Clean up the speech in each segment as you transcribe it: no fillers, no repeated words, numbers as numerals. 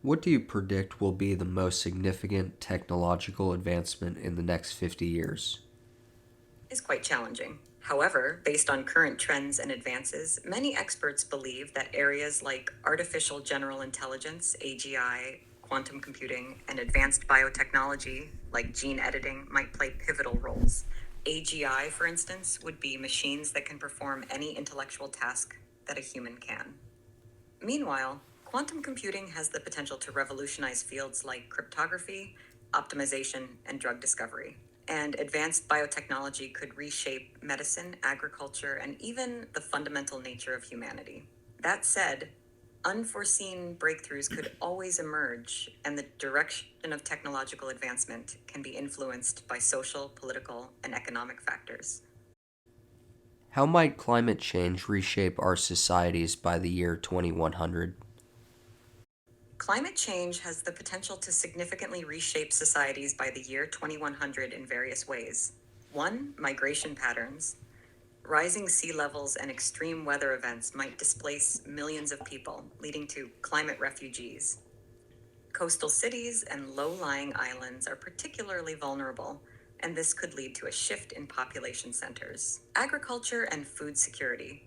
What do you predict will be the most significant technological advancement in the next 50 years? Is quite challenging. However, based on current trends and advances, many experts believe that areas like artificial general intelligence, AGI, quantum computing, and advanced biotechnology, like gene editing, might play pivotal roles. AGI, for instance, would be machines that can perform any intellectual task that a human can. Meanwhile, quantum computing has the potential to revolutionize fields like cryptography, optimization, and drug discovery. And advanced biotechnology could reshape medicine, agriculture, and even the fundamental nature of humanity. That said, unforeseen breakthroughs could always emerge, and the direction of technological advancement can be influenced by social, political, and economic factors. How might climate change reshape our societies by the year 2100? Climate change has the potential to significantly reshape societies by the year 2100 in various ways. One, migration patterns. Rising sea levels and extreme weather events might displace millions of people, leading to climate refugees. Coastal cities and low lying islands are particularly vulnerable, and this could lead to a shift in population centers. Agriculture and food security.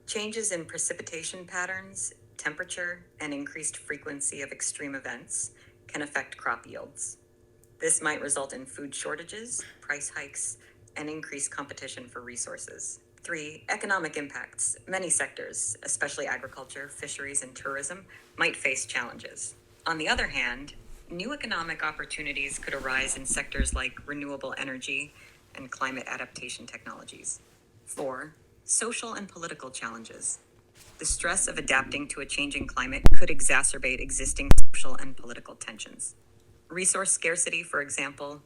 Changes in precipitation patterns, temperature, and increased frequency of extreme events can affect crop yields. This might result in food shortages, price hikes, and increased competition for resources. Three, economic impacts. Many sectors, especially agriculture, fisheries, and tourism, might face challenges. On the other hand, new economic opportunities could arise in sectors like renewable energy and climate adaptation technologies. Four, social and political challenges. The stress of adapting to a changing climate could exacerbate existing social and political tensions. Resource scarcity, for example,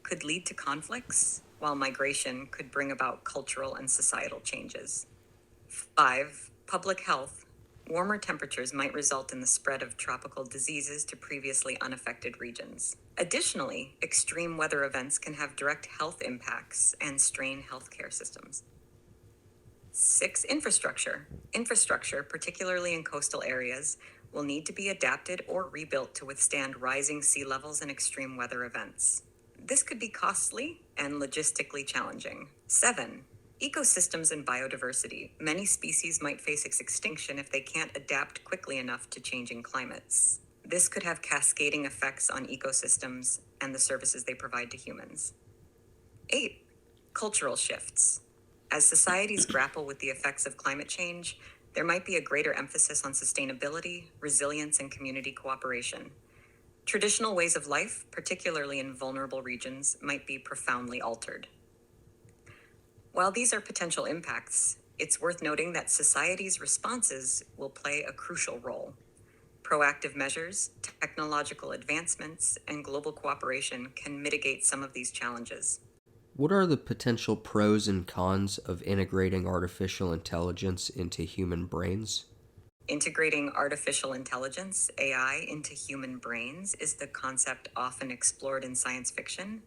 could lead to conflicts, while migration could bring about cultural and societal changes. Five, public health. Warmer temperatures might result in the spread of tropical diseases to previously unaffected regions. Additionally, extreme weather events can have direct health impacts and strain healthcare systems. Six, infrastructure. Infrastructure, particularly in coastal areas, will need to be adapted or rebuilt to withstand rising sea levels and extreme weather events. This could be costly and logistically challenging. Seven, ecosystems and biodiversity. Many species might face extinction if they can't adapt quickly enough to changing climates. This could have cascading effects on ecosystems and the services they provide to humans. Eight, cultural shifts. As societies grapple with the effects of climate change, there might be a greater emphasis on sustainability, resilience, and community cooperation. Traditional ways of life, particularly in vulnerable regions, might be profoundly altered. While these are potential impacts, it's worth noting that society's responses will play a crucial role. Proactive measures, technological advancements, and global cooperation can mitigate some of these challenges. What are the potential pros and cons of integrating artificial intelligence into human brains? Integrating artificial intelligence, AI, into human brains is the concept often explored in science fiction,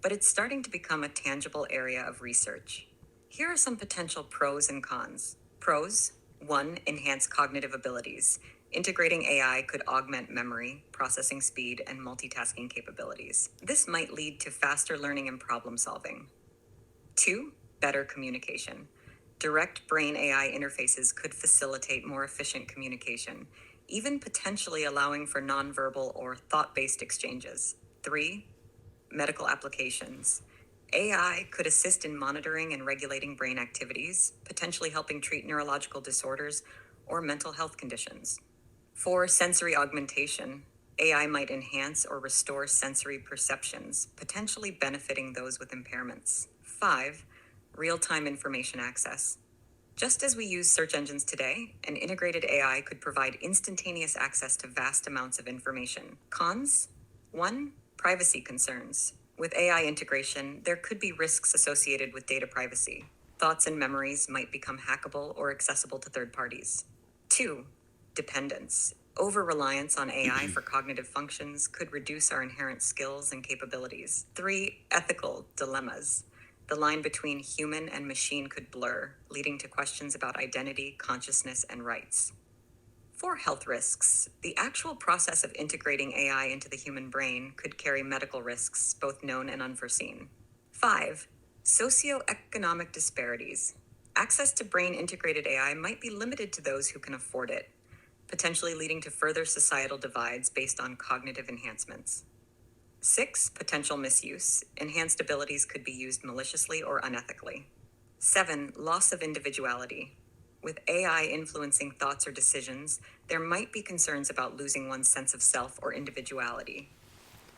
but it's starting to become a tangible area of research. Here are some potential pros and cons. Pros: one, enhance cognitive abilities. Integrating AI could augment memory, processing speed, and multitasking capabilities. This might lead to faster learning and problem solving. Two, better communication. Direct brain AI interfaces could facilitate more efficient communication, even potentially allowing for nonverbal or thought based exchanges. Three, medical applications. AI could assist in monitoring and regulating brain activities, potentially helping treat neurological disorders or mental health conditions. For sensory augmentation, AI might enhance or restore sensory perceptions, potentially benefiting those with impairments. Five, real-time information access. Just as we use search engines today, an integrated AI could provide instantaneous access to vast amounts of information. Cons? One, privacy concerns. With AI integration, there could be risks associated with data privacy. Thoughts and memories might become hackable or accessible to third parties. Two, dependence. Over reliance on AI for cognitive functions could reduce our inherent skills and capabilities. Three, ethical dilemmas. The line between human and machine could blur, leading to questions about identity, consciousness, and rights. 4. Health risks. The actual process of integrating AI into the human brain could carry medical risks, both known and unforeseen. 5. Socioeconomic disparities. Access to brain integrated AI might be limited to those who can afford it, potentially leading to further societal divides based on cognitive enhancements. 6. Potential misuse. Enhanced abilities could be used maliciously or unethically. 7. Loss of individuality. With AI influencing thoughts or decisions, there might be concerns about losing one's sense of self or individuality.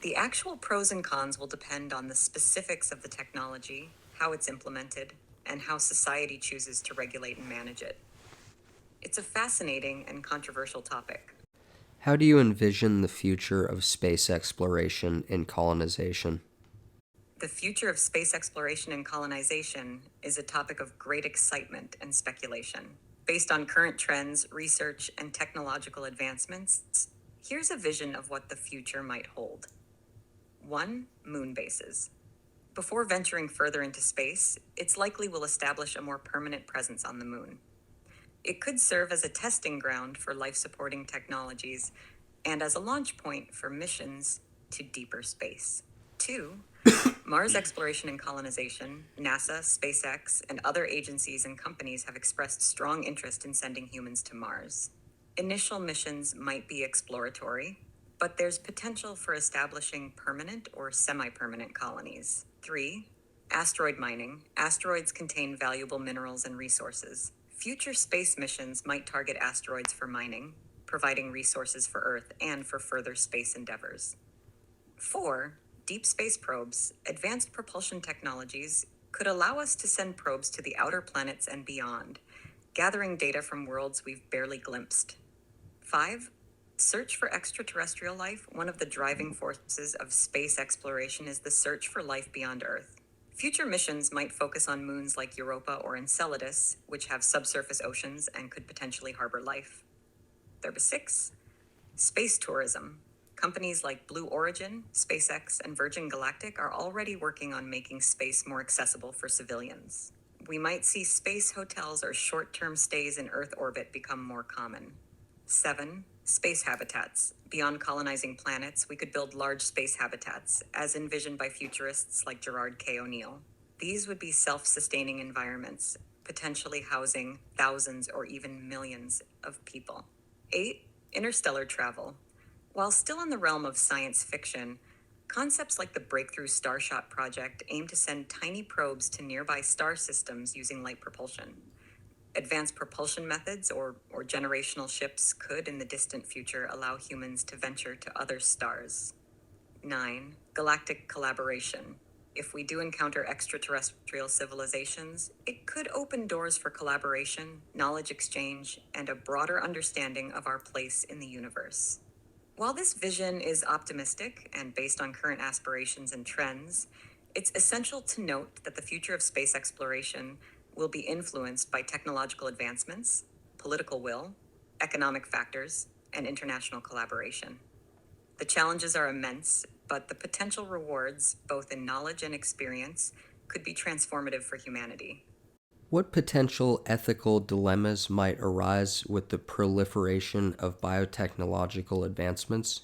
The actual pros and cons will depend on the specifics of the technology, how it's implemented, and how society chooses to regulate and manage it. It's a fascinating and controversial topic. How do you envision the future of space exploration and colonization? The future of space exploration and colonization is a topic of great excitement and speculation. Based on current trends, research, and technological advancements, here's a vision of what the future might hold. 1. Moon bases. Before venturing further into space, it's likely we'll establish a more permanent presence on the moon. It could serve as a testing ground for life-supporting technologies and as a launch point for missions to deeper space. 2. Mars exploration and colonization. NASA, SpaceX, and other agencies and companies have expressed strong interest in sending humans to Mars. Initial missions might be exploratory, but there's potential for establishing permanent or semi-permanent colonies. 3. Asteroid mining. Asteroids contain valuable minerals and resources. Future space missions might target asteroids for mining, providing resources for Earth and for further space endeavors. 4. Deep space probes. Advanced propulsion technologies could allow us to send probes to the outer planets and beyond, gathering data from worlds we've barely glimpsed. 5. Search for extraterrestrial life. One of the driving forces of space exploration is the search for life beyond Earth. Future missions might focus on moons like Europa or Enceladus, which have subsurface oceans and could potentially harbor life. 6. Space tourism. Companies like Blue Origin, SpaceX, and Virgin Galactic are already working on making space more accessible for civilians. We might see space hotels or short-term stays in Earth orbit become more common. 7. Space habitats. Beyond colonizing planets, we could build large space habitats, as envisioned by futurists like Gerard K. O'Neill. These would be self-sustaining environments, potentially housing thousands or even millions of people. 8. Interstellar travel. While still in the realm of science fiction, concepts like the Breakthrough Starshot project aim to send tiny probes to nearby star systems using light propulsion. Advanced propulsion methods or generational ships could, in the distant future, allow humans to venture to other stars. 9. Galactic collaboration. If we do encounter extraterrestrial civilizations, it could open doors for collaboration, knowledge exchange, and a broader understanding of our place in the universe. While this vision is optimistic and based on current aspirations and trends, it's essential to note that the future of space exploration will be influenced by technological advancements, political will, economic factors, and international collaboration. The challenges are immense, but the potential rewards, both in knowledge and experience, could be transformative for humanity. What potential ethical dilemmas might arise with the proliferation of biotechnological advancements?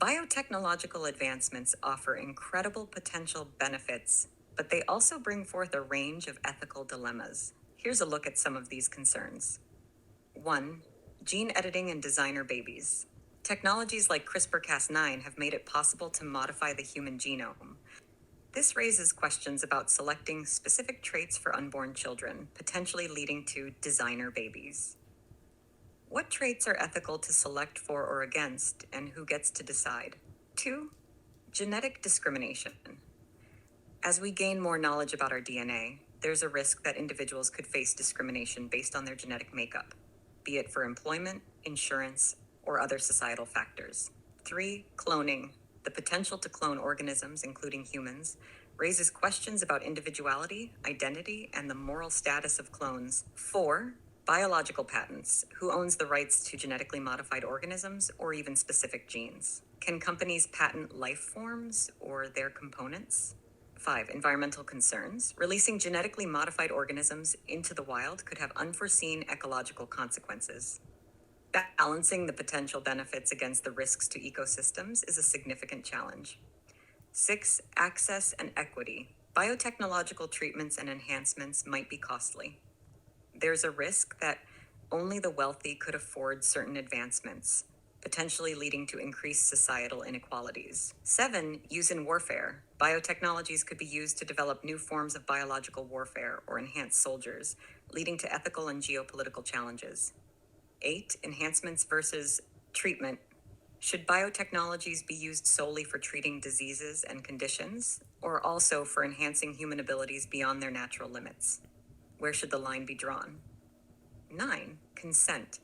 Biotechnological advancements offer incredible potential benefits, but they also bring forth a range of ethical dilemmas. Here's a look at some of these concerns. 1. Gene editing and designer babies. Technologies like CRISPR-Cas9 have made it possible to modify the human genome. This raises questions about selecting specific traits for unborn children, potentially leading to designer babies. What traits are ethical to select for or against, and who gets to decide? 2. Genetic discrimination. As we gain more knowledge about our DNA, there's a risk that individuals could face discrimination based on their genetic makeup, be it for employment, insurance, or other societal factors. 3. Cloning. The potential to clone organisms, including humans, raises questions about individuality, identity, and the moral status of clones. 4. Biological patents. Who owns the rights to genetically modified organisms or even specific genes? Can companies patent life forms or their components? 5. Environmental concerns. Releasing genetically modified organisms into the wild could have unforeseen ecological consequences. Balancing the potential benefits against the risks to ecosystems is a significant challenge. 6. Access and equity. Biotechnological treatments and enhancements might be costly. There's a risk that only the wealthy could afford certain advancements, potentially leading to increased societal inequalities. 7. Use in warfare. Biotechnologies could be used to develop new forms of biological warfare or enhance soldiers, leading to ethical and geopolitical challenges. 8. Enhancements versus treatment. Should biotechnologies be used solely for treating diseases and conditions, or also for enhancing human abilities beyond their natural limits? Where should the line be drawn? 9. Consent.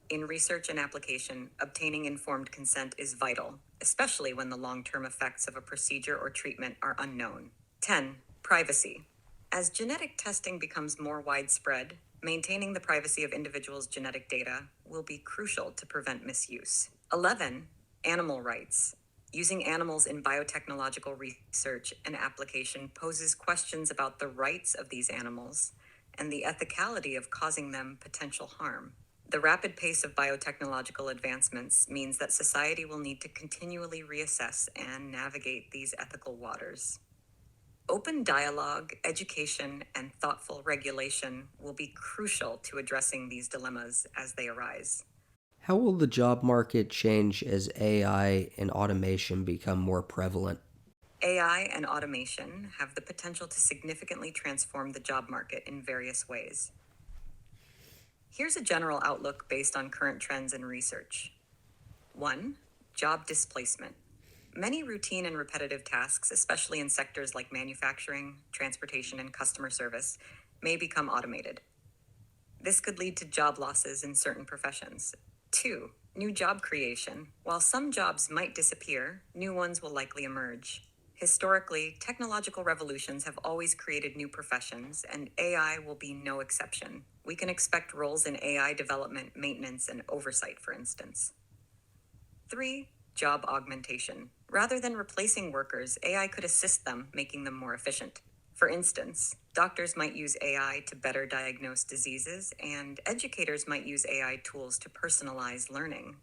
In research and application, obtaining informed consent is vital, especially when the long-term effects of a procedure or treatment are unknown. 10. Privacy. As genetic testing becomes more widespread, maintaining the privacy of individuals' genetic data will be crucial to prevent misuse. 11. Animal rights. Using animals in biotechnological research and application poses questions about the rights of these animals and the ethicality of causing them potential harm. The rapid pace of biotechnological advancements means that society will need to continually reassess and navigate these ethical waters. Open dialogue, education, and thoughtful regulation will be crucial to addressing these dilemmas as they arise. How will the job market change as AI and automation become more prevalent? AI and automation have the potential to significantly transform the job market in various ways. Here's a general outlook based on current trends and research. 1. Job displacement. Many routine and repetitive tasks, especially in sectors like manufacturing, transportation, and customer service, may become automated. This could lead to job losses in certain professions. 2. New job creation. While some jobs might disappear, new ones will likely emerge. Historically, technological revolutions have always created new professions, and AI will be no exception. We can expect roles in AI development, maintenance, and oversight, for instance. 3. Job augmentation. Rather than replacing workers, AI could assist them, making them more efficient. For instance, doctors might use AI to better diagnose diseases, and educators might use AI tools to personalize learning.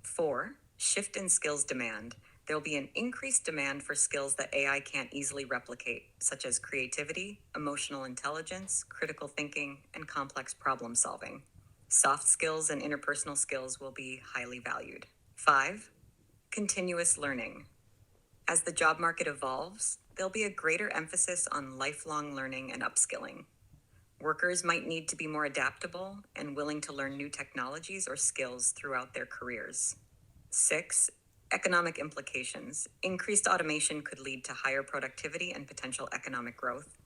4. Shift in skills demand. There'll be an increased demand for skills that AI can't easily replicate, such as creativity, emotional intelligence, critical thinking, and complex problem solving. Soft skills and interpersonal skills will be highly valued. 5. Continuous learning. As the job market evolves, there'll be a greater emphasis on lifelong learning and upskilling. Workers might need to be more adaptable and willing to learn new technologies or skills throughout their careers. 6. Economic implications. Increased automation could lead to higher productivity and potential economic growth.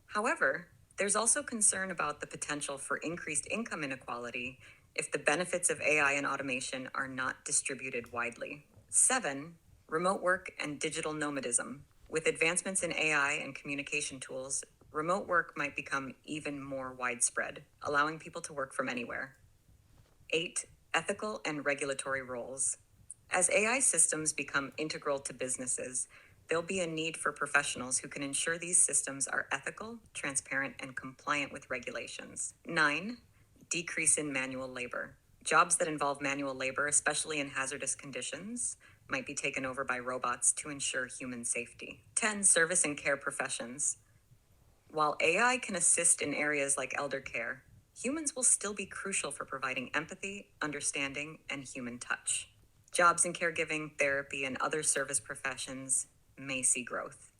However, there's also concern about the potential for increased income inequality if the benefits of AI and automation are not distributed widely. 7. Remote work and digital nomadism. With advancements in AI and communication tools, remote work might become even more widespread, allowing people to work from anywhere. 8. Ethical and regulatory roles. As AI systems become integral to businesses, there'll be a need for professionals who can ensure these systems are ethical, transparent, and compliant with regulations. 9. Decrease in manual labor. Jobs that involve manual labor, especially in hazardous conditions, might be taken over by robots to ensure human safety. 10. Service and care professions. While AI can assist in areas like elder care, humans will still be crucial for providing empathy, understanding, and human touch. Jobs in caregiving, therapy, and other service professions may see growth.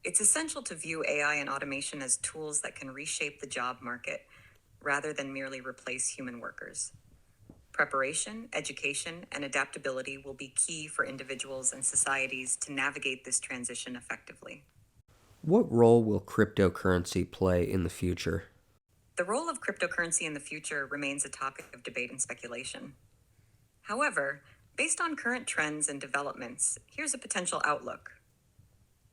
It's essential to view AI and automation as tools that can reshape the job market rather than merely replace human workers. Preparation, education, and adaptability will be key for individuals and societies to navigate this transition effectively. What role will cryptocurrency play in the future? The role of cryptocurrency in the future remains a topic of debate and speculation. However, based on current trends and developments, here's a potential outlook.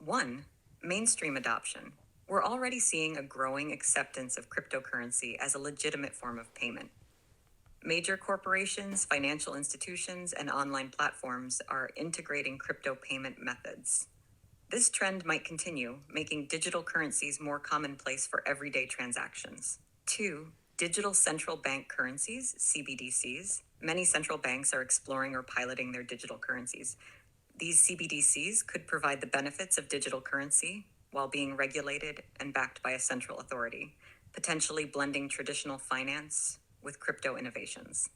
1. Mainstream adoption. We're already seeing a growing acceptance of cryptocurrency as a legitimate form of payment. Major corporations, financial institutions, and online platforms are integrating crypto payment methods. This trend might continue, making digital currencies more commonplace for everyday transactions. 2. Digital central bank currencies, CBDCs. Many central banks are exploring or piloting their digital currencies. These CBDCs could provide the benefits of digital currency while being regulated and backed by a central authority, potentially blending traditional finance with crypto innovations.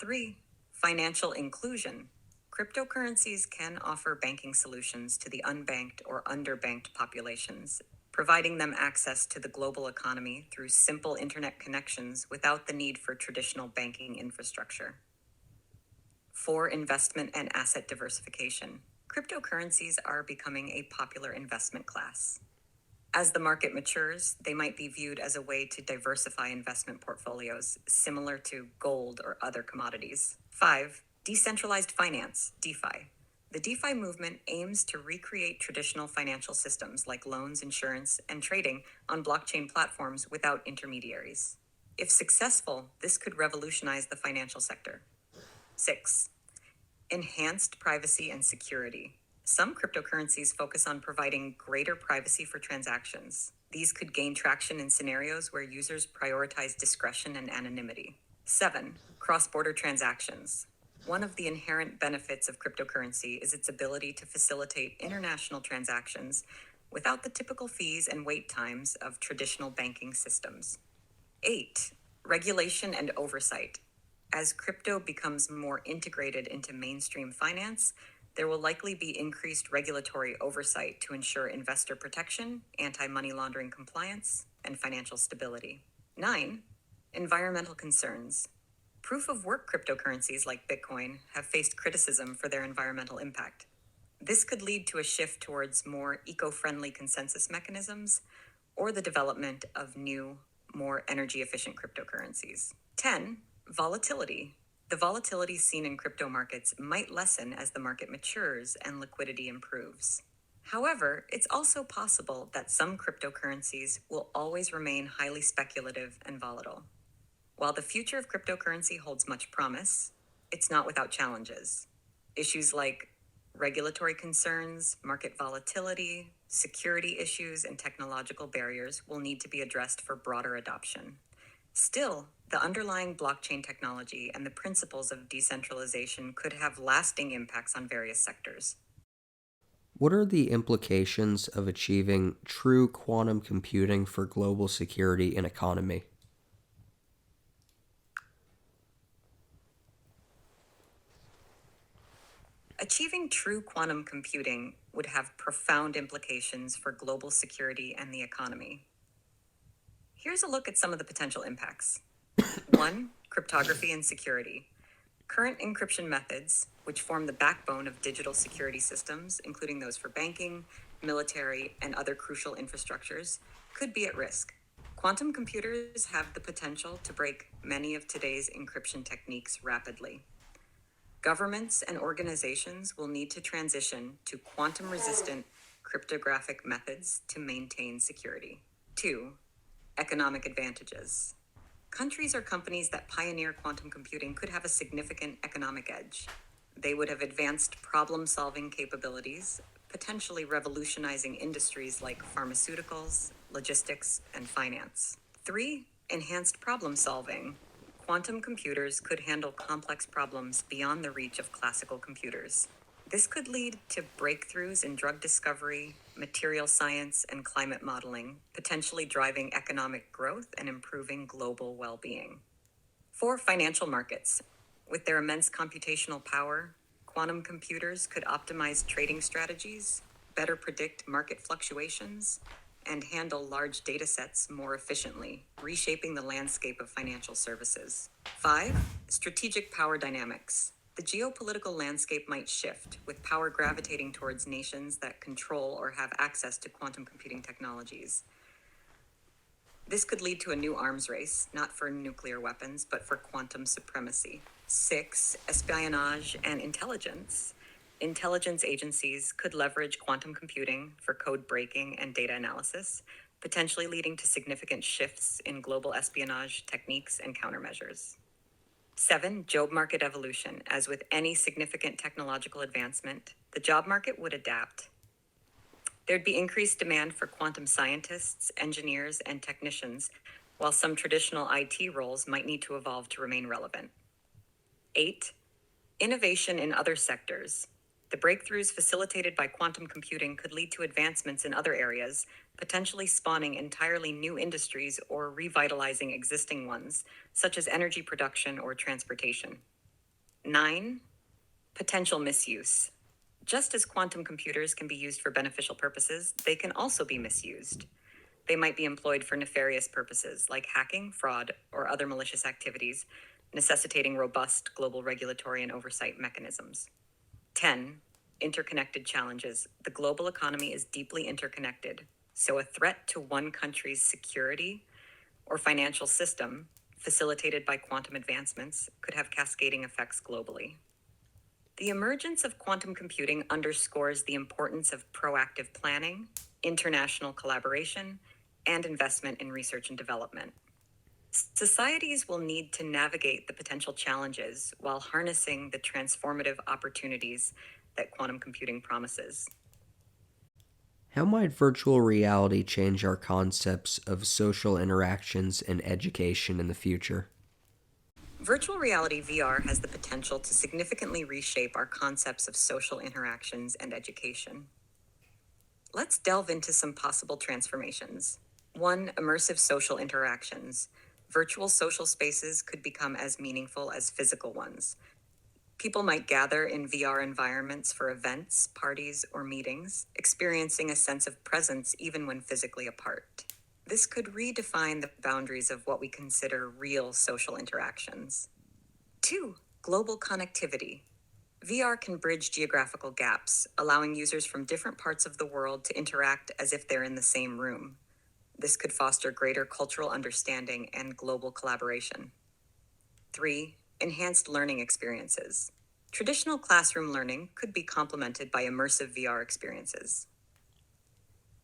3. Financial inclusion. Cryptocurrencies can offer banking solutions to the unbanked or underbanked populations, providing them access to the global economy through simple internet connections without the need for traditional banking infrastructure. 4. Investment and asset diversification. Cryptocurrencies are becoming a popular investment class. As the market matures, they might be viewed as a way to diversify investment portfolios, similar to gold or other commodities. 5. Decentralized finance, DeFi. The DeFi movement aims to recreate traditional financial systems like loans, insurance, and trading on blockchain platforms without intermediaries. If successful, this could revolutionize the financial sector. 6. Enhanced privacy and security. Some cryptocurrencies focus on providing greater privacy for transactions. These could gain traction in scenarios where users prioritize discretion and anonymity. 7. Cross-border transactions. One of the inherent benefits of cryptocurrency is its ability to facilitate international transactions without the typical fees and wait times of traditional banking systems. 8. Regulation and oversight. As crypto becomes more integrated into mainstream finance, there will likely be increased regulatory oversight to ensure investor protection, anti-money laundering compliance, and financial stability. 9. Environmental concerns. Proof-of-work cryptocurrencies like Bitcoin have faced criticism for their environmental impact. This could lead to a shift towards more eco-friendly consensus mechanisms or the development of new, more energy-efficient cryptocurrencies. 10. Volatility. The volatility seen in crypto markets might lessen as the market matures and liquidity improves. However, it's also possible that some cryptocurrencies will always remain highly speculative and volatile. While the future of cryptocurrency holds much promise, it's not without challenges. Issues like regulatory concerns, market volatility, security issues, and technological barriers will need to be addressed for broader adoption. Still, the underlying blockchain technology and the principles of decentralization could have lasting impacts on various sectors. What are the implications of achieving true quantum computing for global security and economy? Achieving true quantum computing would have profound implications for global security and the economy. Here's a look at some of the potential impacts. 1. Cryptography and security. Current encryption methods, which form the backbone of digital security systems, including those for banking, military, and other crucial infrastructures, could be at risk. Quantum computers have the potential to break many of today's encryption techniques rapidly. Governments and organizations will need to transition to quantum-resistant cryptographic methods to maintain security. 2. Economic advantages. Countries or companies that pioneer quantum computing could have a significant economic edge. They would have advanced problem-solving capabilities, potentially revolutionizing industries like pharmaceuticals, logistics, and finance. 3. Enhanced problem-solving. Quantum computers could handle complex problems beyond the reach of classical computers. This could lead to breakthroughs in drug discovery, material science, and climate modeling, potentially driving economic growth and improving global well-being. 4. Financial markets. With their immense computational power, quantum computers could optimize trading strategies, better predict market fluctuations, and handle large data sets more efficiently, reshaping the landscape of financial services. 5. Strategic power dynamics. The geopolitical landscape might shift, with power gravitating towards nations that control or have access to quantum computing technologies. This could lead to a new arms race, not for nuclear weapons, but for quantum supremacy. 6. Espionage and intelligence. Intelligence agencies could leverage quantum computing for code breaking and data analysis, potentially leading to significant shifts in global espionage techniques and countermeasures. 7. Job market evolution. As with any significant technological advancement, the job market would adapt. There'd be increased demand for quantum scientists, engineers, and technicians, while some traditional IT roles might need to evolve to remain relevant. 8. Innovation in other sectors. The breakthroughs facilitated by quantum computing could lead to advancements in other areas, potentially spawning entirely new industries or revitalizing existing ones, such as energy production or transportation. 9. Potential misuse. Just as quantum computers can be used for beneficial purposes, they can also be misused. They might be employed for nefarious purposes like hacking, fraud, or other malicious activities, necessitating robust global regulatory and oversight mechanisms. 10. Interconnected challenges. The global economy is deeply interconnected, so a threat to one country's security or financial system, facilitated by quantum advancements, could have cascading effects globally. The emergence of quantum computing underscores the importance of proactive planning, international collaboration, and investment in research and development. Societies will need to navigate the potential challenges while harnessing the transformative opportunities that quantum computing promises. How might virtual reality change our concepts of social interactions and education in the future? Virtual reality VR has the potential to significantly reshape our concepts of social interactions and education. Let's delve into some possible transformations. 1. Immersive social interactions. Virtual social spaces could become as meaningful as physical ones. People might gather in VR environments for events, parties, or meetings, experiencing a sense of presence even when physically apart. This could redefine the boundaries of what we consider real social interactions. 2. Global connectivity. VR can bridge geographical gaps, allowing users from different parts of the world to interact as if they're in the same room. This could foster greater cultural understanding and global collaboration. 3. Enhanced learning experiences. Traditional classroom learning could be complemented by immersive VR experiences.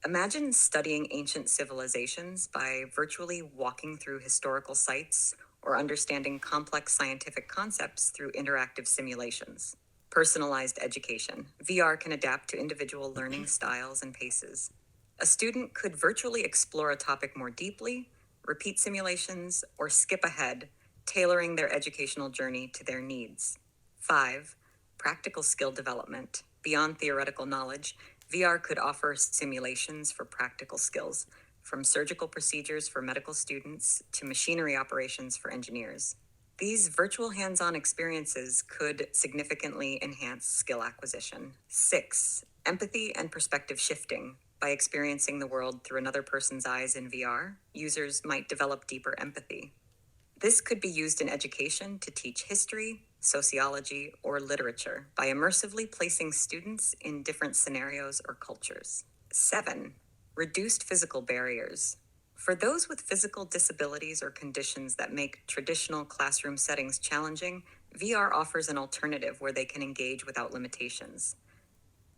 Imagine studying ancient civilizations by virtually walking through historical sites or understanding complex scientific concepts through interactive simulations. Personalized education. VR can adapt to individual learning styles and paces. A student could virtually explore a topic more deeply, repeat simulations, or skip ahead, tailoring their educational journey to their needs. 5. Practical skill development. Beyond theoretical knowledge, VR could offer simulations for practical skills, from surgical procedures for medical students to machinery operations for engineers. These virtual hands-on experiences could significantly enhance skill acquisition. 6. Empathy and perspective shifting. By experiencing the world through another person's eyes in VR, users might develop deeper empathy. This could be used in education to teach history, sociology, or literature by immersively placing students in different scenarios or cultures. 7. Reduced physical barriers. For those with physical disabilities or conditions that make traditional classroom settings challenging, VR offers an alternative where they can engage without limitations.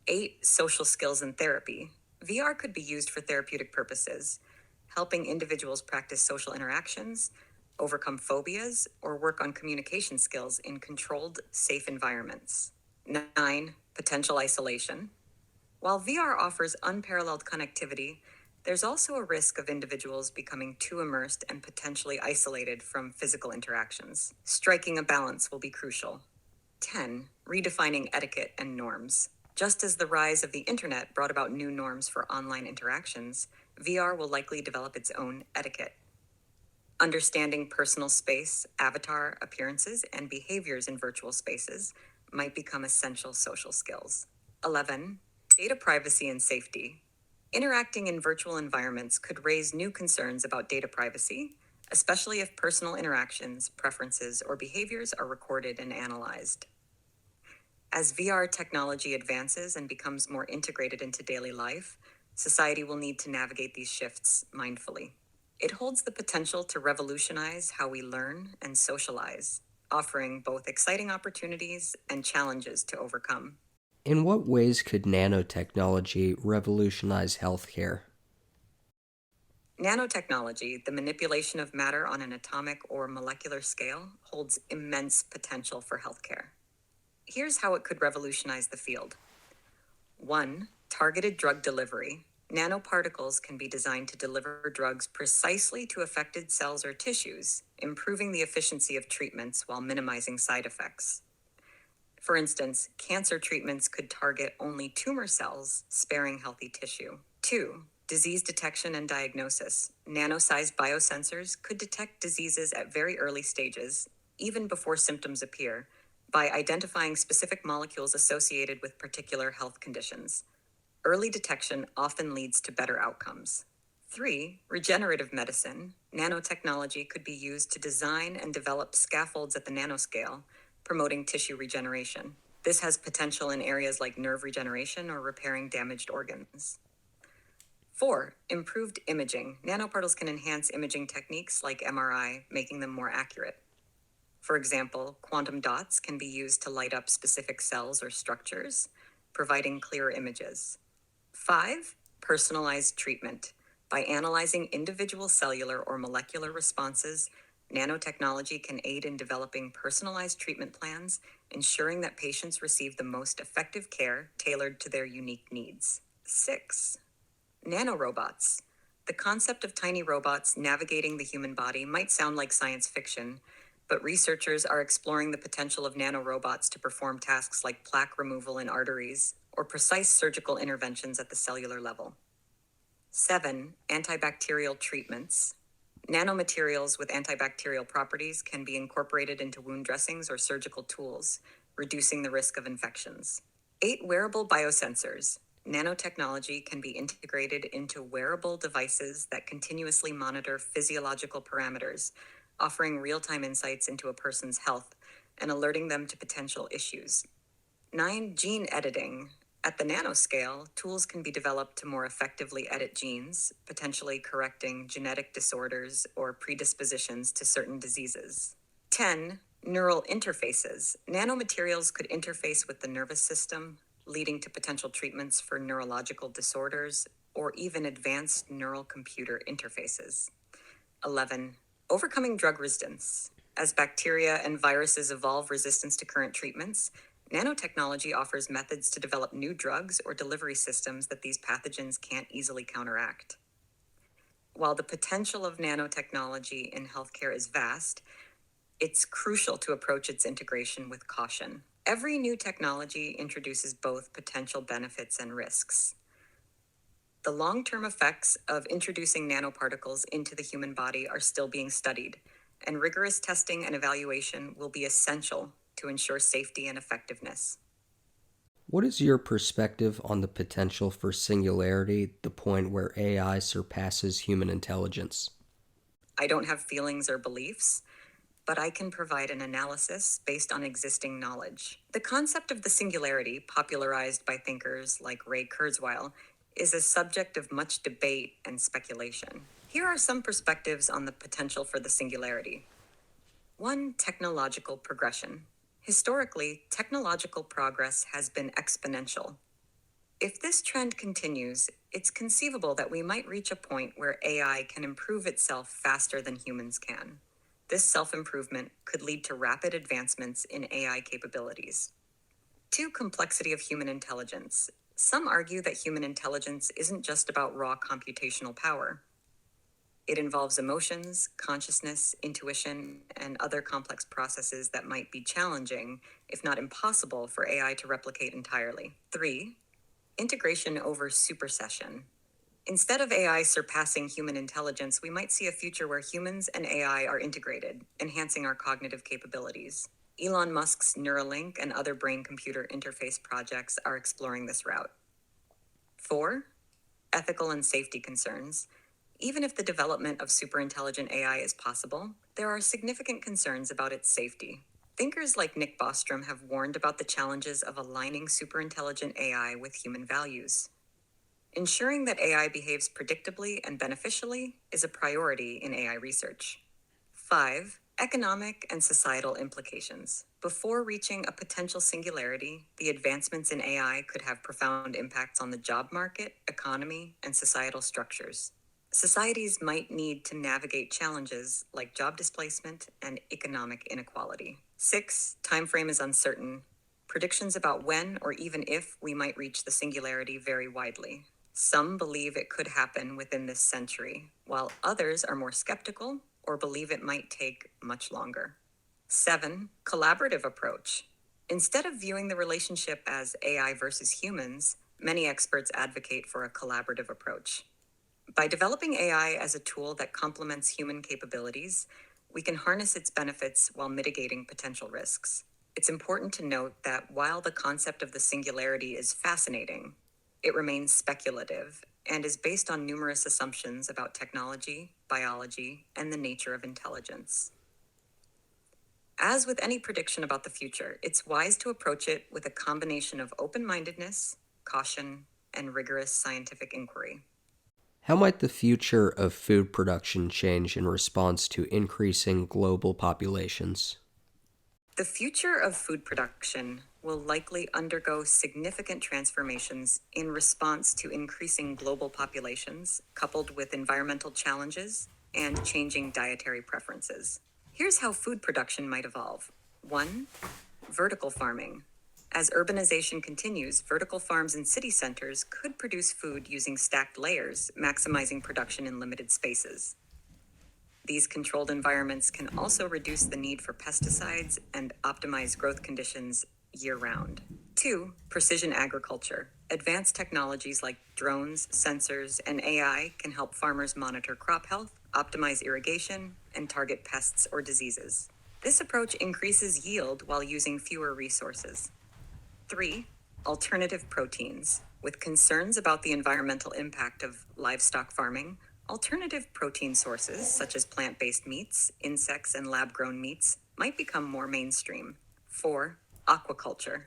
8. Social skills and therapy. VR could be used for therapeutic purposes, helping individuals practice social interactions, overcome phobias, or work on communication skills in controlled, safe environments. 9. Potential isolation. While VR offers unparalleled connectivity, there's also a risk of individuals becoming too immersed and potentially isolated from physical interactions. Striking a balance will be crucial. 10. Redefining etiquette and norms. Just as the rise of the internet brought about new norms for online interactions, VR will likely develop its own etiquette. Understanding personal space, avatar appearances, and behaviors in virtual spaces might become essential social skills. 11. Data privacy and safety. Interacting in virtual environments could raise new concerns about data privacy, especially if personal interactions, preferences, or behaviors are recorded and analyzed. As VR technology advances and becomes more integrated into daily life, society will need to navigate these shifts mindfully. It holds the potential to revolutionize how we learn and socialize, offering both exciting opportunities and challenges to overcome. In what ways could nanotechnology revolutionize healthcare? Nanotechnology, the manipulation of matter on an atomic or molecular scale, holds immense potential for healthcare. Here's how it could revolutionize the field. 1. Targeted drug delivery. Nanoparticles can be designed to deliver drugs precisely to affected cells or tissues, improving the efficiency of treatments while minimizing side effects. For instance, cancer treatments could target only tumor cells, sparing healthy tissue. 2. Disease detection and diagnosis. Nano-sized biosensors could detect diseases at very early stages, even before symptoms appear, by identifying specific molecules associated with particular health conditions. Early detection often leads to better outcomes. 3. Regenerative medicine. Nanotechnology could be used to design and develop scaffolds at the nanoscale, promoting tissue regeneration. This has potential in areas like nerve regeneration or repairing damaged organs. 4. Improved imaging. Nanoparticles can enhance imaging techniques like MRI, making them more accurate. For example, quantum dots can be used to light up specific cells or structures, providing clearer images. 5. Personalized treatment. By analyzing individual cellular or molecular responses, nanotechnology can aid in developing personalized treatment plans, ensuring that patients receive the most effective care tailored to their unique needs. 6. Nanorobots. The concept of tiny robots navigating the human body might sound like science fiction, but researchers are exploring the potential of nanorobots to perform tasks like plaque removal in arteries or precise surgical interventions at the cellular level. 7. Antibacterial treatments. Nanomaterials with antibacterial properties can be incorporated into wound dressings or surgical tools, reducing the risk of infections. 8. Wearable biosensors. Nanotechnology can be integrated into wearable devices that continuously monitor physiological parameters, offering real-time insights into a person's health and alerting them to potential issues. 9. Gene editing. At the nanoscale, tools can be developed to more effectively edit genes, potentially correcting genetic disorders or predispositions to certain diseases. 10. Neural interfaces. Nanomaterials could interface with the nervous system, leading to potential treatments for neurological disorders or even advanced neural computer interfaces. 11. Overcoming drug resistance. As bacteria and viruses evolve resistance to current treatments, nanotechnology offers methods to develop new drugs or delivery systems that these pathogens can't easily counteract. While the potential of nanotechnology in healthcare is vast, it's crucial to approach its integration with caution. Every new technology introduces both potential benefits and risks. The long-term effects of introducing nanoparticles into the human body are still being studied, and rigorous testing and evaluation will be essential to ensure safety and effectiveness. What is your perspective on the potential for singularity, the point where AI surpasses human intelligence? I don't have feelings or beliefs, but I can provide an analysis based on existing knowledge. The concept of the singularity, popularized by thinkers like Ray Kurzweil, is a subject of much debate and speculation. Here are some perspectives on the potential for the singularity. 1. Technological progression. Historically, technological progress has been exponential. If this trend continues, it's conceivable that we might reach a point where AI can improve itself faster than humans can. This self-improvement could lead to rapid advancements in AI capabilities. 2. Complexity of human intelligence. Some argue that human intelligence isn't just about raw computational power. It involves emotions, consciousness, intuition, and other complex processes that might be challenging, if not impossible, for AI to replicate entirely. 3. Integration over supersession. Instead of AI surpassing human intelligence, we might see a future where humans and AI are integrated, enhancing our cognitive capabilities. Elon Musk's Neuralink and other brain-computer interface projects are exploring this route. 4. Ethical and safety concerns. Even if the development of superintelligent AI is possible, there are significant concerns about its safety. Thinkers like Nick Bostrom have warned about the challenges of aligning superintelligent AI with human values. Ensuring that AI behaves predictably and beneficially is a priority in AI research. 5. Economic and societal implications. Before reaching a potential singularity, the advancements in AI could have profound impacts on the job market, economy, and societal structures. Societies might need to navigate challenges like job displacement and economic inequality. 6. Timeframe is uncertain. Predictions about when or even if we might reach the singularity vary widely. Some believe it could happen within this century, while others are more skeptical or believe it might take much longer. 7. Collaborative approach. Instead of viewing the relationship as AI versus humans, many experts advocate for a collaborative approach. By developing AI as a tool that complements human capabilities, we can harness its benefits while mitigating potential risks. It's important to note that while the concept of the singularity is fascinating, it remains speculative and is based on numerous assumptions about technology, biology, and the nature of intelligence. As with any prediction about the future, it's wise to approach it with a combination of open-mindedness, caution, and rigorous scientific inquiry. How might the future of food production change in response to increasing global populations? The future of food production will likely undergo significant transformations in response to increasing global populations, coupled with environmental challenges and changing dietary preferences. Here's how food production might evolve. 1. Vertical farming. As urbanization continues, vertical farms in city centers could produce food using stacked layers, maximizing production in limited spaces. These controlled environments can also reduce the need for pesticides and optimize growth conditions year-round. 2. Precision agriculture. Advanced technologies like drones, sensors, and AI can help farmers monitor crop health, optimize irrigation, and target pests or diseases. This approach increases yield while using fewer resources. 3. Alternative proteins. With concerns about the environmental impact of livestock farming, alternative protein sources, such as plant-based meats, insects, and lab-grown meats, might become more mainstream. 4. Aquaculture.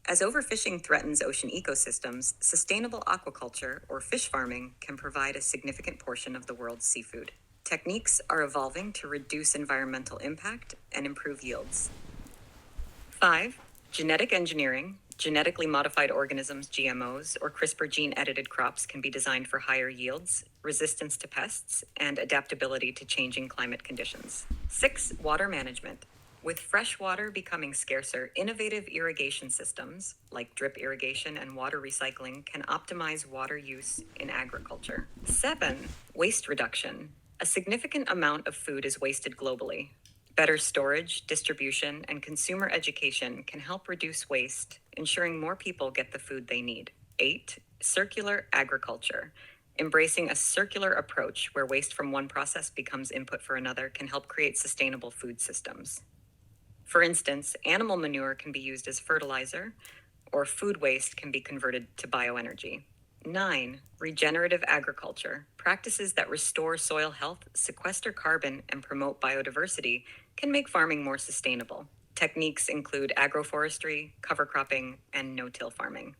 As overfishing threatens ocean ecosystems, sustainable aquaculture, or fish farming, can provide a significant portion of the world's seafood. Techniques are evolving to reduce environmental impact and improve yields. 5. Genetic engineering. Genetically modified organisms, GMOs, or CRISPR gene-edited crops can be designed for higher yields, resistance to pests, and adaptability to changing climate conditions. 6. Water management. With fresh water becoming scarcer, innovative irrigation systems, like drip irrigation and water recycling, can optimize water use in agriculture. 7. Waste reduction. A significant amount of food is wasted globally. Better storage, distribution, and consumer education can help reduce waste, ensuring more people get the food they need. 8. Circular agriculture. Embracing a circular approach where waste from one process becomes input for another can help create sustainable food systems. For instance, animal manure can be used as fertilizer, or food waste can be converted to bioenergy. 9. Regenerative agriculture. Practices that restore soil health, sequester carbon, and promote biodiversity can make farming more sustainable. Techniques include agroforestry, cover cropping, and no-till farming.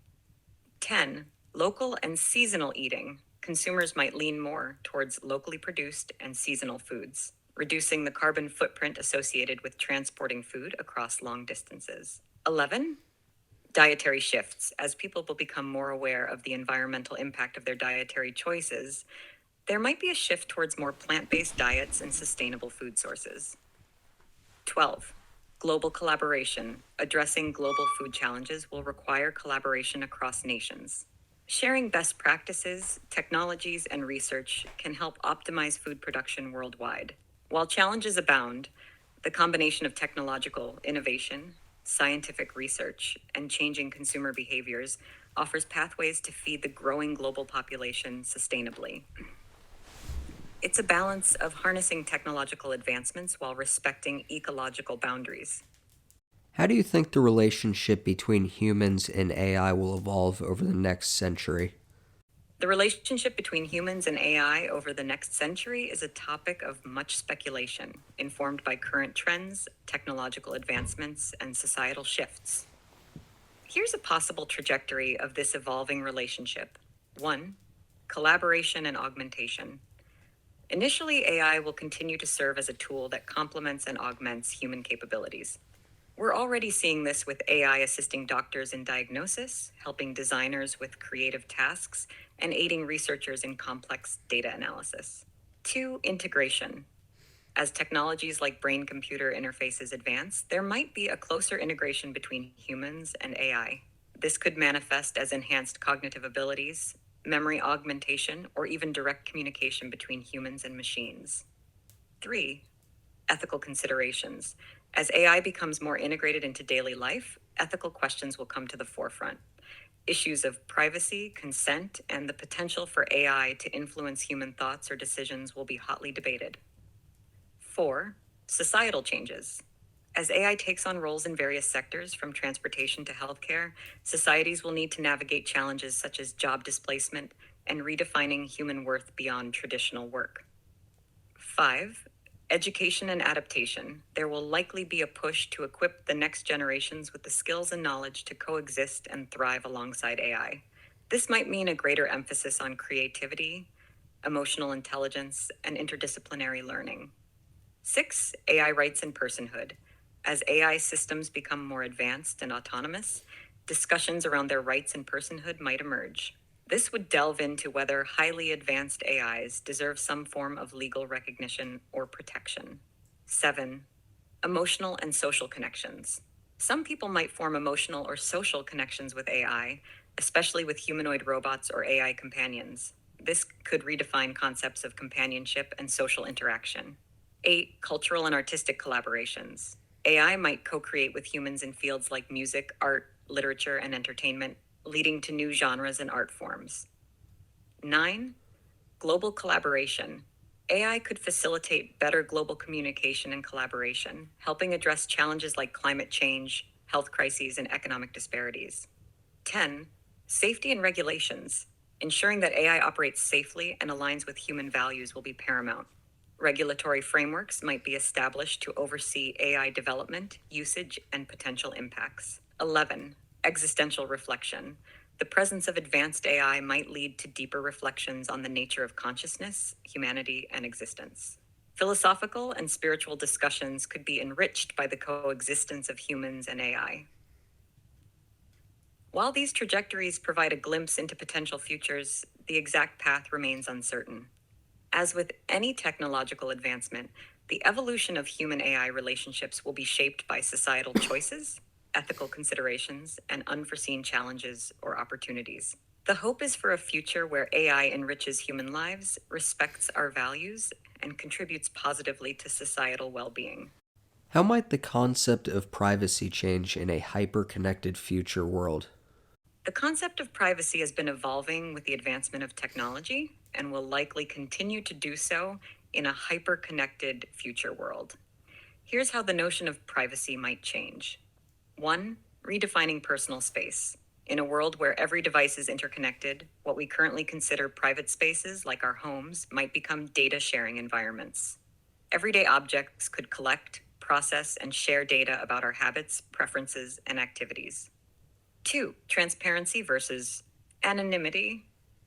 10. Local and seasonal eating. Consumers might lean more towards locally produced and seasonal foods, reducing the carbon footprint associated with transporting food across long distances. 11. Dietary shifts. As people will become more aware of the environmental impact of their dietary choices, there might be a shift towards more plant-based diets and sustainable food sources. 12. Global collaboration. Addressing global food challenges will require collaboration across nations. Sharing best practices, technologies, and research can help optimize food production worldwide. While challenges abound, the combination of technological innovation, scientific research, and changing consumer behaviors offers pathways to feed the growing global population sustainably. It's a balance of harnessing technological advancements while respecting ecological boundaries. How do you think the relationship between humans and AI will evolve over the next century? The relationship between humans and AI over the next century is a topic of much speculation, informed by current trends, technological advancements, and societal shifts. Here's a possible trajectory of this evolving relationship. 1. Collaboration and augmentation. Initially, AI will continue to serve as a tool that complements and augments human capabilities. We're already seeing this with AI assisting doctors in diagnosis, helping designers with creative tasks, and aiding researchers in complex data analysis. 2. Integration. As technologies like brain-computer interfaces advance, there might be a closer integration between humans and AI. This could manifest as enhanced cognitive abilities, memory augmentation, or even direct communication between humans and machines. 3. Ethical considerations. As AI becomes more integrated into daily life, ethical questions will come to the forefront. Issues of privacy, consent, and the potential for AI to influence human thoughts or decisions will be hotly debated. 4. Societal changes. As AI takes on roles in various sectors, from transportation to healthcare, societies will need to navigate challenges such as job displacement and redefining human worth beyond traditional work. 5. Education and adaptation. There will likely be a push to equip the next generations with the skills and knowledge to coexist and thrive alongside AI. This might mean a greater emphasis on creativity, emotional intelligence, and interdisciplinary learning. 6. AI rights and personhood. As AI systems become more advanced and autonomous, discussions around their rights and personhood might emerge. This would delve into whether highly advanced AIs deserve some form of legal recognition or protection. 7. Emotional and social connections. Some people might form emotional or social connections with AI, especially with humanoid robots or AI companions. This could redefine concepts of companionship and social interaction. 8. Cultural and artistic collaborations. AI might co create with humans in fields like music, art, literature, and entertainment, leading to new genres and art forms. 9. Global collaboration. AI could facilitate better global communication and collaboration, helping address challenges like climate change, health crises, and economic disparities. 10. Safety and regulations. Ensuring that AI operates safely and aligns with human values will be paramount. Regulatory frameworks might be established to oversee AI development, usage, and potential impacts. 11. Existential reflection. The presence of advanced AI might lead to deeper reflections on the nature of consciousness, humanity, and existence. Philosophical and spiritual discussions could be enriched by the coexistence of humans and AI. While these trajectories provide a glimpse into potential futures, the exact path remains uncertain. As with any technological advancement, the evolution of human AI relationships will be shaped by societal choices, ethical considerations, and unforeseen challenges or opportunities. The hope is for a future where AI enriches human lives, respects our values, and contributes positively to societal well being. How might the concept of privacy change in a hyper-connected future world? The concept of privacy has been evolving with the advancement of technology and will likely continue to do so in a hyper-connected future world. Here's how the notion of privacy might change. 1. Redefining personal space. In a world where every device is interconnected, what we currently consider private spaces, like our homes, might become data sharing environments. Everyday objects could collect, process, and share data about our habits, preferences, and activities. 2. Transparency versus anonymity.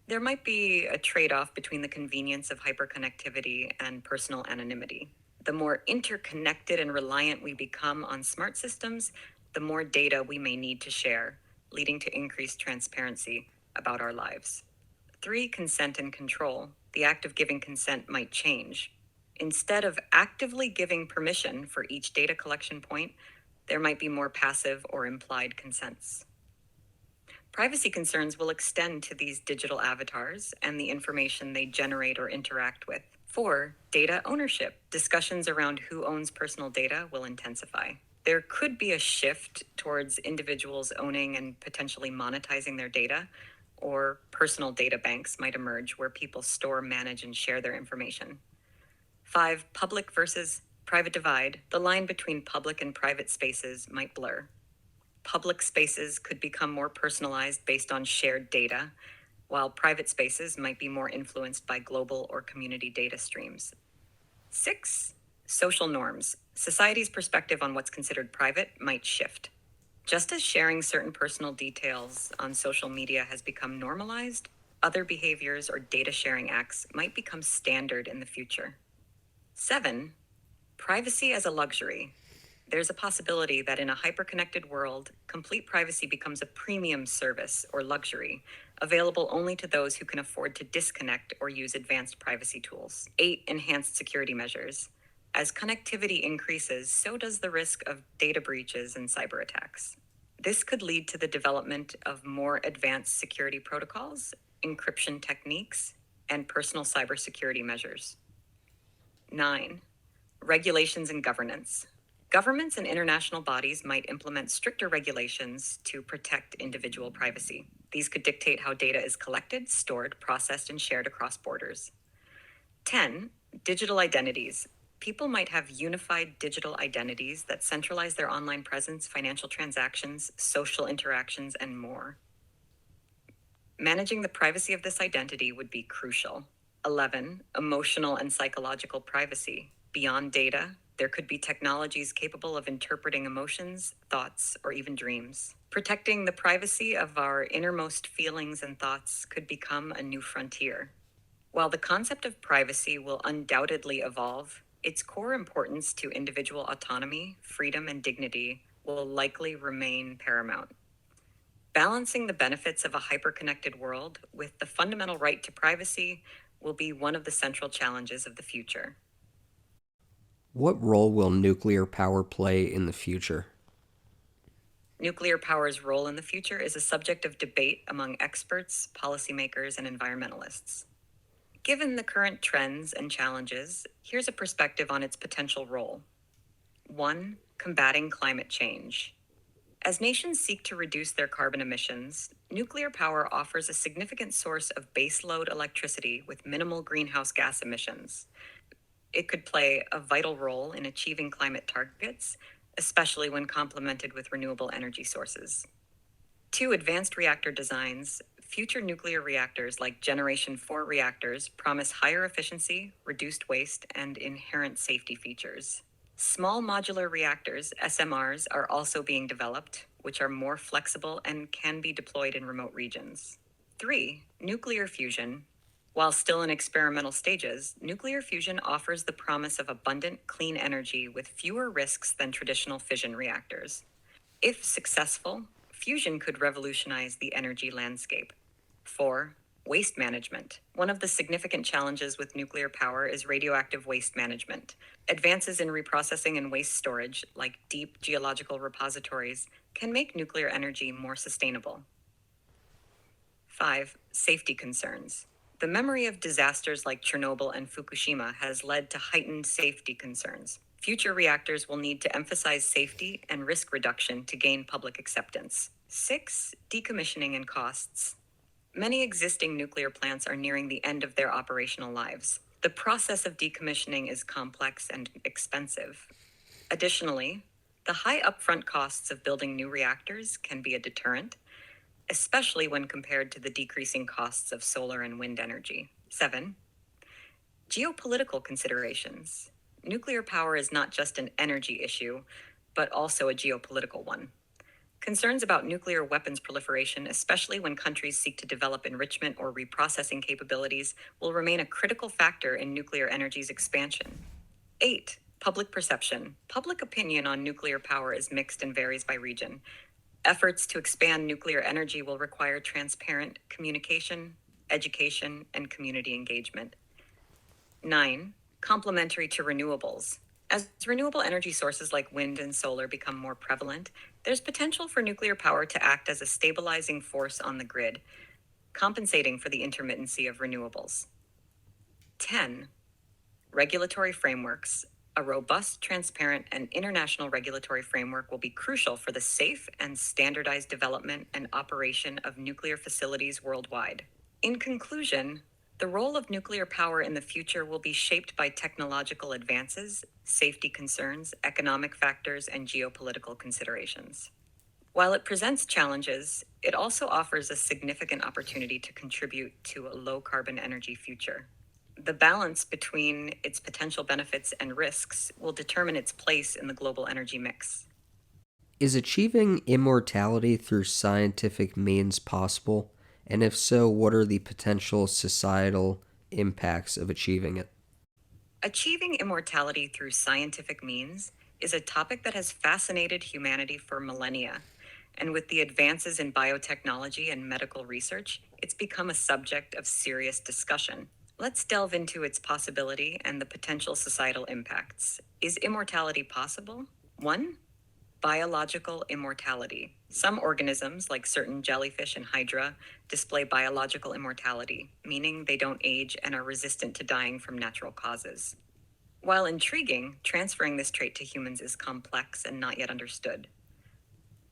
There might be a trade off between the convenience of hyperconnectivity and personal anonymity. The more interconnected and reliant we become on smart systems, the more data we may need to share, leading to increased transparency about our lives. 3. Consent and control. The act of giving consent might change. Instead of actively giving permission for each data collection point, there might be more passive or implied consents. Privacy concerns will extend to these digital avatars and the information they generate or interact with. 4. Data ownership. Discussions around who owns personal data will intensify. There could be a shift towards individuals owning and potentially monetizing their data, or personal data banks might emerge where people store, manage, and share their information. 5. Public versus private divide. The line between public and private spaces might blur. Public spaces could become more personalized based on shared data, while private spaces might be more influenced by global or community data streams. 6. Social norms. Society's perspective on what's considered private might shift. Just as sharing certain personal details on social media has become normalized, other behaviors or data sharing acts might become standard in the future. 7. Privacy as a luxury. There's a possibility that in a hyperconnected world, complete privacy becomes a premium service or luxury, available only to those who can afford to disconnect or use advanced privacy tools. 8. Enhanced security measures. As connectivity increases, so does the risk of data breaches and cyber attacks. This could lead to the development of more advanced security protocols, encryption techniques, and personal cybersecurity measures. 9. Regulations and governance. Governments and international bodies might implement stricter regulations to protect individual privacy. These could dictate how data is collected, stored, processed, and shared across borders. 10. Digital identities. People might have unified digital identities that centralize their online presence, financial transactions, social interactions, and more. Managing the privacy of this identity would be crucial. 11. Emotional and psychological privacy. Beyond data, there could be technologies capable of interpreting emotions, thoughts, or even dreams. Protecting the privacy of our innermost feelings and thoughts could become a new frontier. While the concept of privacy will undoubtedly evolve, its core importance to individual autonomy, freedom, and dignity will likely remain paramount. Balancing the benefits of a hyper-connected world with the fundamental right to privacy will be one of the central challenges of the future. What role will nuclear power play in the future? Nuclear power's role in the future is a subject of debate among experts, policymakers, and environmentalists. Given the current trends and challenges, here's a perspective on its potential role. 1. Combating climate change. As nations seek to reduce their carbon emissions, nuclear power offers a significant source of baseload electricity with minimal greenhouse gas emissions. It could play a vital role in achieving climate targets, especially when complemented with renewable energy sources. 2. Advanced reactor designs. Future nuclear reactors like Generation 4 reactors promise higher efficiency, reduced waste, and inherent safety features. Small modular reactors, SMRs, are also being developed, which are more flexible and can be deployed in remote regions. 3. Nuclear fusion. While still in experimental stages, nuclear fusion offers the promise of abundant, clean energy with fewer risks than traditional fission reactors. If successful, fusion could revolutionize the energy landscape. 4. Waste management. One of the significant challenges with nuclear power is radioactive waste management. Advances in reprocessing and waste storage, like deep geological repositories, can make nuclear energy more sustainable. 5. Safety concerns. The memory of disasters like Chernobyl and Fukushima has led to heightened safety concerns. Future reactors will need to emphasize safety and risk reduction to gain public acceptance. 6. Decommissioning and costs. Many existing nuclear plants are nearing the end of their operational lives. The process of decommissioning is complex and expensive. Additionally, the high upfront costs of building new reactors can be a deterrent, especially when compared to the decreasing costs of solar and wind energy. 7. Geopolitical considerations. Nuclear power is not just an energy issue, but also a geopolitical one. Concerns about nuclear weapons proliferation, especially when countries seek to develop enrichment or reprocessing capabilities, will remain a critical factor in nuclear energy's expansion. 8. Public perception. Public opinion on nuclear power is mixed and varies by region. Efforts to expand nuclear energy will require transparent communication, education, and community engagement. 9. Complementary to renewables. As renewable energy sources like wind and solar become more prevalent, there's potential for nuclear power to act as a stabilizing force on the grid, compensating for the intermittency of renewables. 10. Regulatory frameworks. A robust, transparent, and international regulatory framework will be crucial for the safe and standardized development and operation of nuclear facilities worldwide. In conclusion, the role of nuclear power in the future will be shaped by technological advances, safety concerns, economic factors, and geopolitical considerations. While it presents challenges, it also offers a significant opportunity to contribute to a low-carbon energy future. The balance between its potential benefits and risks will determine its place in the global energy mix. Is achieving immortality through scientific means possible? And if so, what are the potential societal impacts of achieving it? Achieving immortality through scientific means is a topic that has fascinated humanity for millennia, and with the advances in biotechnology and medical research, it's become a subject of serious discussion. Let's delve into its possibility and the potential societal impacts. Is immortality possible? 1. Biological immortality. Some organisms, like certain jellyfish and hydra, display biological immortality, meaning they don't age and are resistant to dying from natural causes. While intriguing, transferring this trait to humans is complex and not yet understood.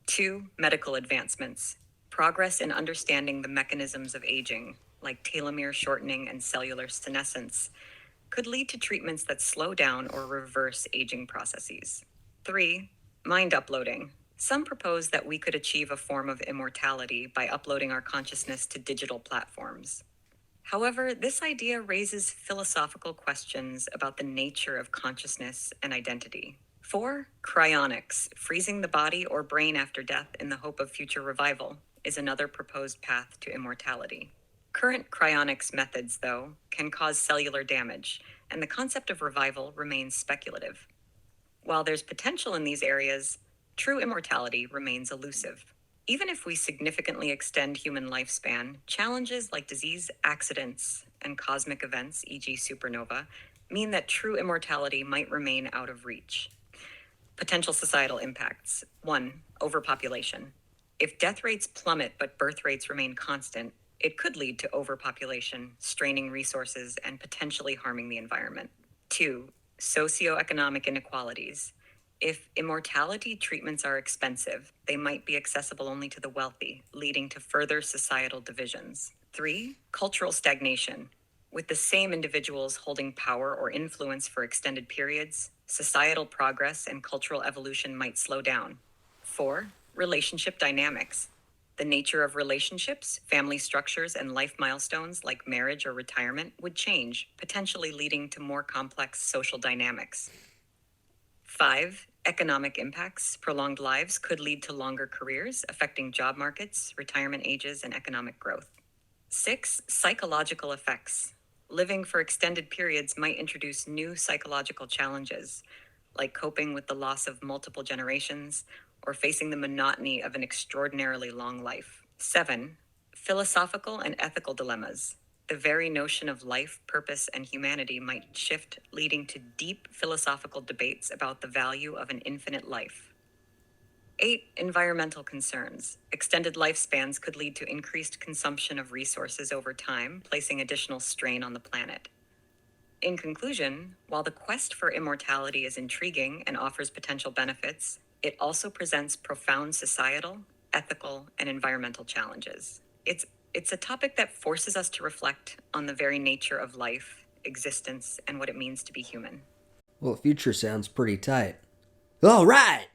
2. Medical advancements. Progress in understanding the mechanisms of aging, like telomere shortening and cellular senescence, could lead to treatments that slow down or reverse aging processes. 3. Mind uploading. Some propose that we could achieve a form of immortality by uploading our consciousness to digital platforms. However, this idea raises philosophical questions about the nature of consciousness and identity. 4. Cryonics, freezing the body or brain after death in the hope of future revival, is another proposed path to immortality. Current cryonics methods, though, can cause cellular damage, and the concept of revival remains speculative. While there's potential in these areas, true immortality remains elusive. Even if we significantly extend human lifespan, challenges like disease, accidents, and cosmic events, e.g., supernova, mean that true immortality might remain out of reach. Potential societal impacts. 1. Overpopulation. If death rates plummet but birth rates remain constant, it could lead to overpopulation, straining resources, and potentially harming the environment. 2. Socioeconomic inequalities. If immortality treatments are expensive, they might be accessible only to the wealthy, leading to further societal divisions. 3. Cultural stagnation. With the same individuals holding power or influence for extended periods, societal progress and cultural evolution might slow down. 4. Relationship dynamics. The nature of relationships, family structures, and life milestones like marriage or retirement would change, potentially leading to more complex social dynamics. 5. Economic impacts. Prolonged lives could lead to longer careers, affecting job markets, retirement ages, and economic growth. 6. Psychological effects. Living for extended periods might introduce new psychological challenges, like coping with the loss of multiple generations or facing the monotony of an extraordinarily long life. 7. Philosophical and ethical dilemmas. The very notion of life, purpose, and humanity might shift, leading to deep philosophical debates about the value of an infinite life. 8. Environmental concerns. Extended lifespans could lead to increased consumption of resources over time, placing additional strain on the planet. In conclusion, while the quest for immortality is intriguing and offers potential benefits, it also presents profound societal, ethical, and environmental challenges. It's a topic that forces us to reflect on the very nature of life, existence, and what it means to be human. Well, the future sounds pretty tight. All right!